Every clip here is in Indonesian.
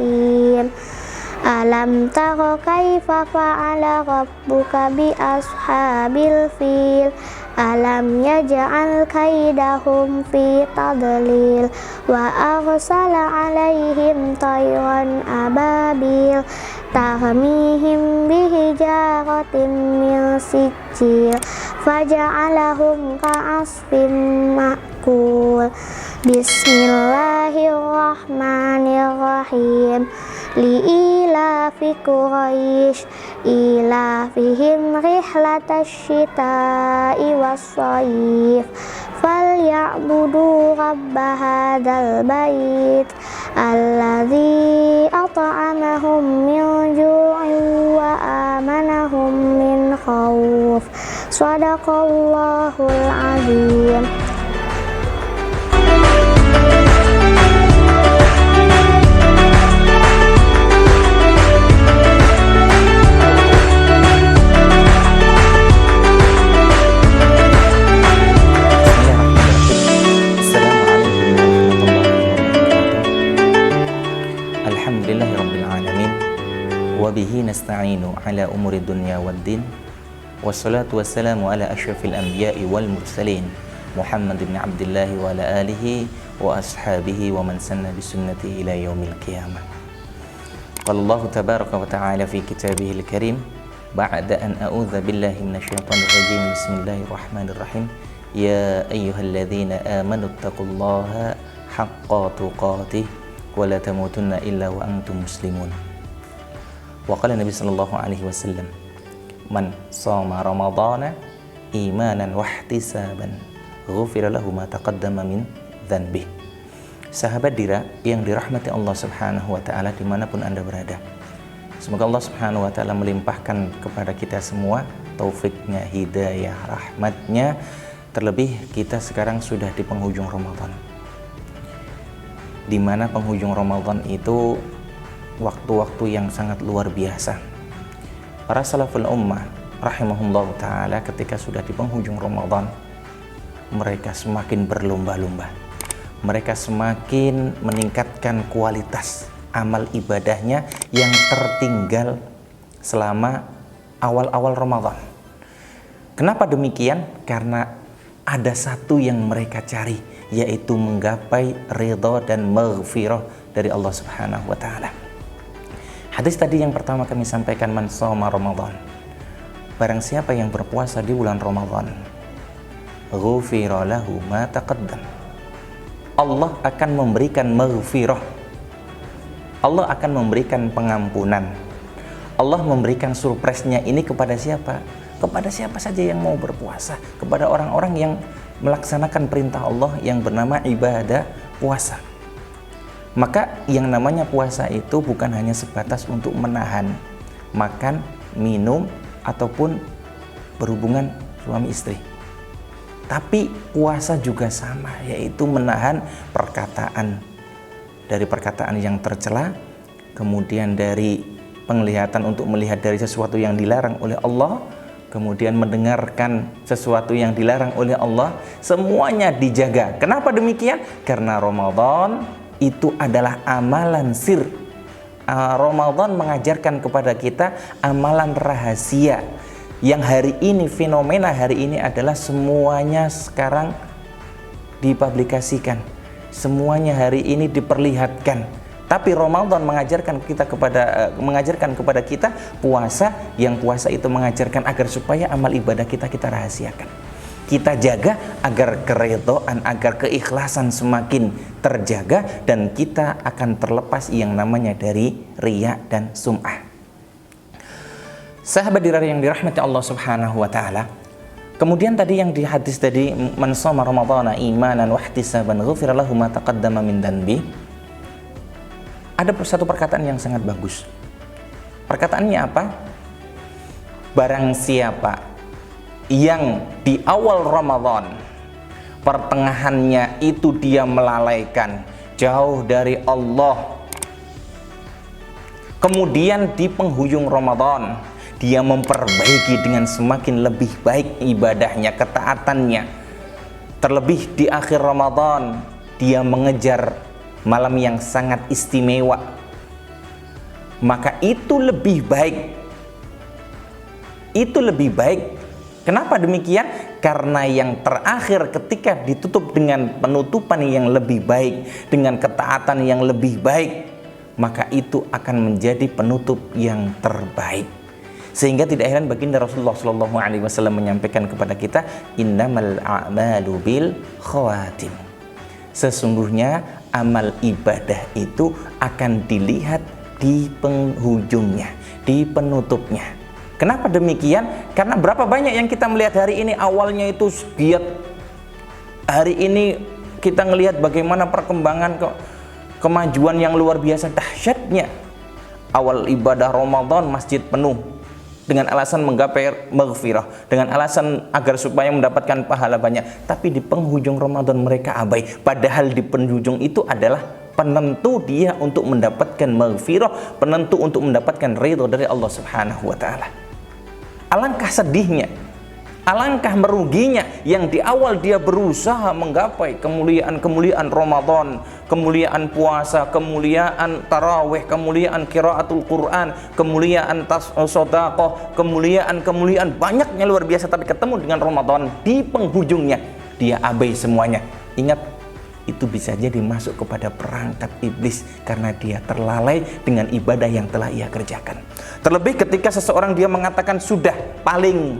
rahim. Alam tara kaifa fa'ala rabbuka bi ashabil fil. Alam yaj'al kaidahum fi tadlil. Wa arsala alaihim tayran ababil tarmihim bihijaratin min sijil faja'alahum ka'asfin ma'kul. Bismillahirrahmanirrahim. Li'ilafi Quraisy ilafihim rihlatash shita'i was-shayf falya'budu rabba hadzal bait alladzi at'amahum min ju'in wa amanahum min khauf. Shadaqallahul azim. Wabihi nasta'inu ala umuri dunya waddin. Wassalatu wassalamu ala asyrafil anbiya'i wal mursalin Muhammad ibn Abdillahi wa ala alihi wa ashabihi wa man sanna bisunnatihi ila yaumil qiyamah. Qala Allah tabaraka wa ta'ala fi kitabihil karim ba'da an a'udza billahi minasyaitonir rajim. Bismillahirrahmanirrahim. Ya ayyuhalladzina amanu taqullaha haqqa tuqatih wa la tamutunna illa wa antum muslimun. Wa qala Nabi sallallahu alaihi wasallam, man shoma ramadhana imanan wa ihtisaban ghufira lahu ma taqaddama min dzanbi. Sahabat Dira yang dirahmati Allah Subhanahu wa taala dimanapun Anda berada, semoga Allah Subhanahu wa taala melimpahkan kepada kita semua taufiknya, hidayah, rahmatnya. Terlebih kita sekarang sudah di penghujung Ramadan, di mana penghujung Ramadan itu waktu-waktu yang sangat luar biasa. Para salaful ummah rahimahullah ta'ala ketika sudah di penghujung Ramadan, mereka semakin berlomba-lomba. Mereka semakin meningkatkan kualitas amal ibadahnya yang tertinggal selama awal-awal Ramadan. Kenapa demikian? Karena ada satu yang mereka cari, yaitu menggapai ridha dan maghfirah dari Allah Subhanahu wa ta'ala. Hadis tadi yang pertama kami sampaikan, man shoma Ramadan, barang siapa yang berpuasa di bulan Ramadan, ghufira lahu ma taqaddam, Allah akan memberikan maghfirah, Allah akan memberikan pengampunan, Allah memberikan surprise-nya ini kepada siapa? Kepada siapa saja yang mau berpuasa, kepada orang-orang yang melaksanakan perintah Allah yang bernama ibadah puasa. Maka yang namanya puasa itu bukan hanya sebatas untuk menahan makan, minum, ataupun berhubungan suami istri. Tapi puasa juga sama, yaitu menahan perkataan, dari perkataan yang tercela, kemudian dari penglihatan untuk melihat dari sesuatu yang dilarang oleh Allah, kemudian mendengarkan sesuatu yang dilarang oleh Allah, semuanya dijaga. Kenapa demikian? Karena Ramadan itu adalah amalan sir. Ramadan mengajarkan kepada kita amalan rahasia yang hari ini, fenomena hari ini adalah semuanya sekarang dipublikasikan, semuanya hari ini diperlihatkan. Tapi Ramadan mengajarkan kepada kita puasa, yang puasa itu mengajarkan agar supaya amal ibadah kita rahasiakan. Kita jaga agar keridhaan, agar keikhlasan semakin terjaga, dan kita akan terlepas yang namanya dari riya dan sum'ah. Sahabat Dira yang dirahmati Allah Subhanahu wa taala, kemudian tadi yang di hadis tadi, man shoma ramadhana imanan wa ihtisaban ghufira lahu ma taqaddama min dzanbi. Ada satu perkataan yang sangat bagus. Perkataannya apa? Barang siapa yang di awal Ramadan, pertengahannya itu dia melalaikan, jauh dari Allah, kemudian di penghujung Ramadan dia memperbaiki dengan semakin lebih baik ibadahnya, ketaatannya, terlebih di akhir Ramadan dia mengejar malam yang sangat istimewa, maka itu lebih baik. Itu lebih baik. Kenapa demikian? Karena yang terakhir ketika ditutup dengan penutupan yang lebih baik, dengan ketaatan yang lebih baik, maka itu akan menjadi penutup yang terbaik. Sehingga tidak heran baginda Rasulullah SAW menyampaikan kepada kita, innamal a'malu bil khawatim. Sesungguhnya amal ibadah itu akan dilihat di penghujungnya, di penutupnya. Kenapa demikian? Karena berapa banyak yang kita melihat hari ini awalnya itu giat. Hari ini kita melihat bagaimana perkembangan kemajuan yang luar biasa dahsyatnya. Awal ibadah Ramadan masjid penuh dengan alasan menggapai maghfirah, dengan alasan agar supaya mendapatkan pahala banyak. Tapi di penghujung Ramadan mereka abai. Padahal di penghujung itu adalah penentu dia untuk mendapatkan maghfirah, penentu untuk mendapatkan ridho dari Allah Subhanahu wa taala. Alangkah sedihnya, alangkah meruginya yang di awal dia berusaha menggapai kemuliaan-kemuliaan Ramadan, kemuliaan puasa, kemuliaan tarawih, kemuliaan qiraatul Quran, kemuliaan sedekah, kemuliaan banyaknya luar biasa, tapi ketemu dengan Ramadan di penghujungnya dia abai semuanya. Ingat, itu bisa jadi masuk kepada perangkap iblis karena dia terlalai dengan ibadah yang telah ia kerjakan. Terlebih ketika seseorang dia mengatakan sudah paling.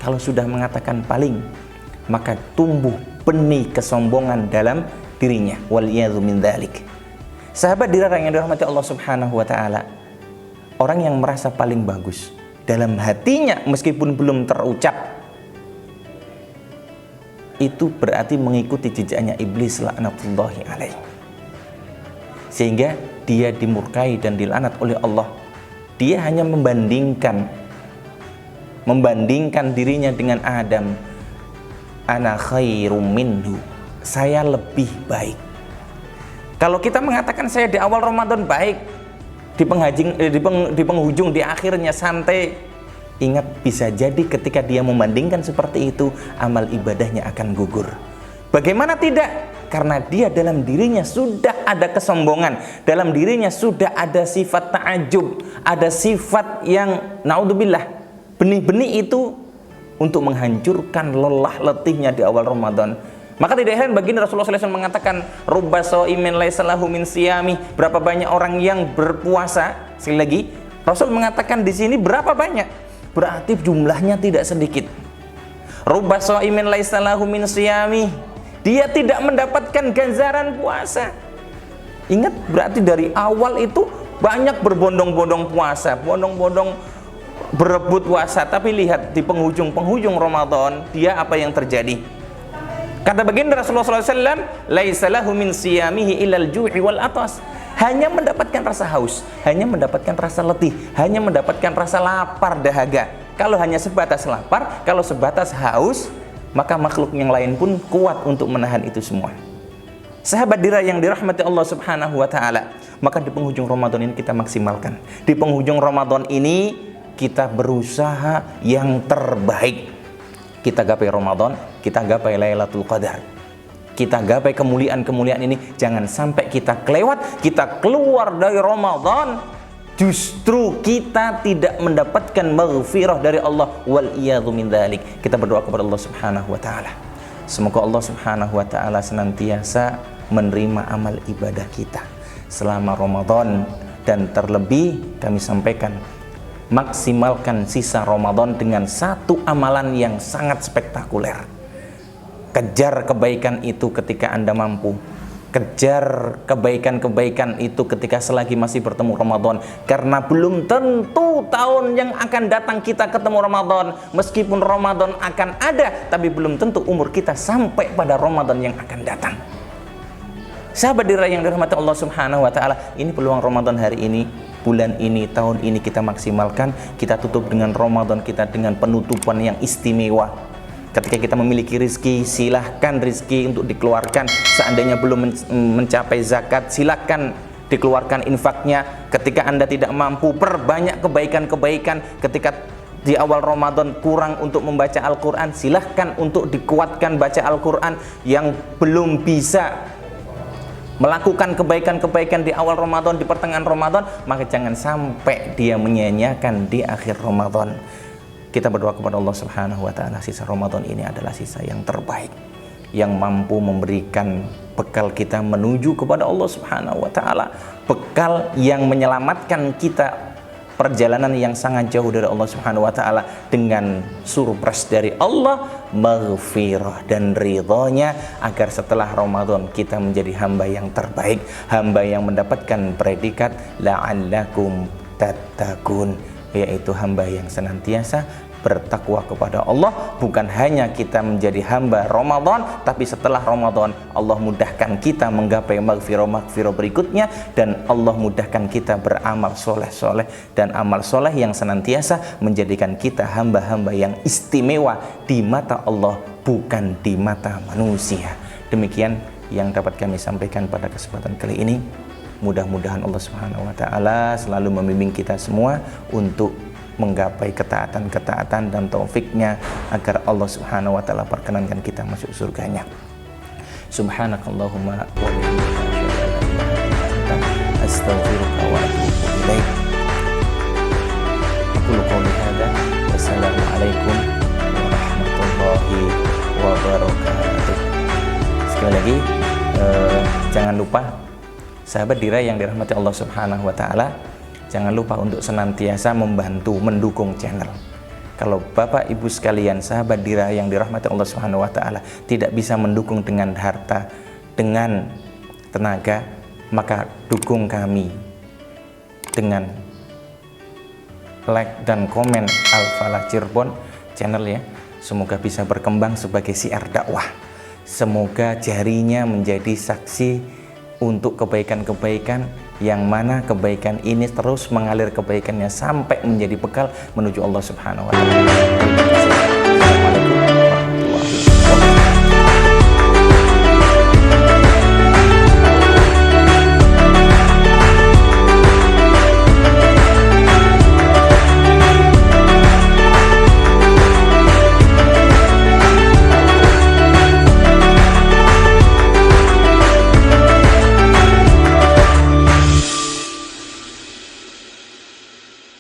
Kalau sudah mengatakan paling, maka tumbuh benih kesombongan dalam dirinya. Waliyadzu min dzalik. Sahabat dilarang yang dirahmati Allah Subhanahu wa taala, orang yang merasa paling bagus dalam hatinya meskipun belum terucap, itu berarti mengikuti jejaknya iblis laknatullahi alaih, sehingga dia dimurkai dan dilaknat oleh Allah. Dia hanya membandingkan dirinya dengan Adam. Ana khairum minhu, saya lebih baik. Kalau kita mengatakan saya di awal Ramadan baik, di penghujung, di akhirnya santai, ingat, bisa jadi ketika dia membandingkan seperti itu, amal ibadahnya akan gugur. Bagaimana tidak? Karena dia dalam dirinya sudah ada kesombongan, dalam dirinya sudah ada sifat ta'ajub, ada sifat yang naudzubillah, benih-benih itu untuk menghancurkan lelah letihnya di awal Ramadan. Maka tidak heran baginda Rasulullah SAW mengatakan, rubba shaimin laisa lahu min siyami. Berapa banyak orang yang berpuasa? Sekali lagi, Rasul mengatakan di sini berapa banyak? Berarti jumlahnya tidak sedikit. Rubba shaimin laisa lahu min siyami. Dia tidak mendapatkan ganjaran puasa. Ingat, berarti dari awal itu banyak berbondong-bondong puasa, bondong-bondong berebut puasa. Tapi lihat di penghujung Ramadan, dia apa yang terjadi? Kata baginda Rasulullah SAW, laisa lahu min siyamihi ilal ju'i wal atas. Hanya mendapatkan rasa haus, hanya mendapatkan rasa letih, hanya mendapatkan rasa lapar dahaga. Kalau hanya sebatas lapar, kalau sebatas haus, maka makhluk yang lain pun kuat untuk menahan itu semua. Sahabat yang dirahmati Allah Subhanahu wa taala, maka di penghujung Ramadan ini kita maksimalkan. Di penghujung Ramadan ini kita berusaha yang terbaik. Kita gapai Ramadan, kita gapai Lailatul Qadar, kita gapai kemuliaan-kemuliaan ini. Jangan sampai kita kelewat, kita keluar dari Ramadan justru kita tidak mendapatkan maghfirah dari Allah. Wal iyadzu min dzalik. Kita berdoa kepada Allah Subhanahu wa taala, semoga Allah Subhanahu wa taala senantiasa menerima amal ibadah kita selama Ramadan, dan terlebih kami sampaikan, maksimalkan sisa Ramadan dengan satu amalan yang sangat spektakuler. Kejar kebaikan itu ketika Anda mampu. Kejar kebaikan-kebaikan itu ketika selagi masih bertemu Ramadan. Karena belum tentu tahun yang akan datang kita ketemu Ramadan. Meskipun Ramadan akan ada, tapi belum tentu umur kita sampai pada Ramadan yang akan datang. Sahabat yang dirahmati Allah Subhanahu wa taala, ini peluang Ramadan hari ini, bulan ini, tahun ini kita maksimalkan. Kita tutup dengan Ramadan kita dengan penutupan yang istimewa. Ketika kita memiliki rizki, silahkan rizki untuk dikeluarkan. Seandainya belum mencapai zakat, silahkan dikeluarkan infaknya. Ketika Anda tidak mampu, perbanyak kebaikan-kebaikan. Ketika di awal Ramadan kurang untuk membaca Al-Quran, silahkan untuk dikuatkan baca Al-Quran. Yang belum bisa melakukan kebaikan-kebaikan di awal Ramadan, di pertengahan Ramadan, maka jangan sampai dia menyia-nyiakan di akhir Ramadan. Kita berdoa kepada Allah Subhanahu wa taala, sisa Ramadan ini adalah sisa yang terbaik, yang mampu memberikan bekal kita menuju kepada Allah Subhanahu wa taala, bekal yang menyelamatkan kita perjalanan yang sangat jauh dari Allah Subhanahu wa taala dengan surprise dari Allah, maghfirah dan ridhonya, agar setelah Ramadan kita menjadi hamba yang terbaik, hamba yang mendapatkan predikat la'allakum tattaqun, yaitu hamba yang senantiasa bertakwa kepada Allah. Bukan hanya kita menjadi hamba Ramadan, tapi setelah Ramadan Allah mudahkan kita menggapai maghfirah berikutnya, dan Allah mudahkan kita beramal soleh-soleh, dan amal soleh yang senantiasa menjadikan kita hamba-hamba yang istimewa di mata Allah, bukan di mata manusia. Demikian yang dapat kami sampaikan pada kesempatan kali ini. Mudah-mudahan Allah Subhanahu wa taala selalu membimbing kita semua untuk menggapai ketaatan-ketaatan dan taufiknya, agar Allah Subhanahu wa taala perkenankan kita masuk surganya. Subhanakallahumma wa bihamdika astaghfiruka wa atubu ilaik. Aqulu qouli hadza, wassalamualaikum warahmatullahi wabarakatuh. Sekali lagi, jangan lupa sahabat Dira yang dirahmati Allah Subhanahu wa taala, jangan lupa untuk senantiasa membantu, mendukung channel. Kalau Bapak Ibu sekalian, sahabat Dira yang dirahmati Allah Subhanahu wa taala, tidak bisa mendukung dengan harta, dengan tenaga, maka dukung kami dengan like dan komen Al-Falah Cirebon channel ya. Semoga bisa berkembang sebagai siar dakwah. Semoga jarinya menjadi saksi untuk kebaikan-kebaikan, yang mana kebaikan ini terus mengalir kebaikannya sampai menjadi bekal menuju Allah Subhanahu wa taala.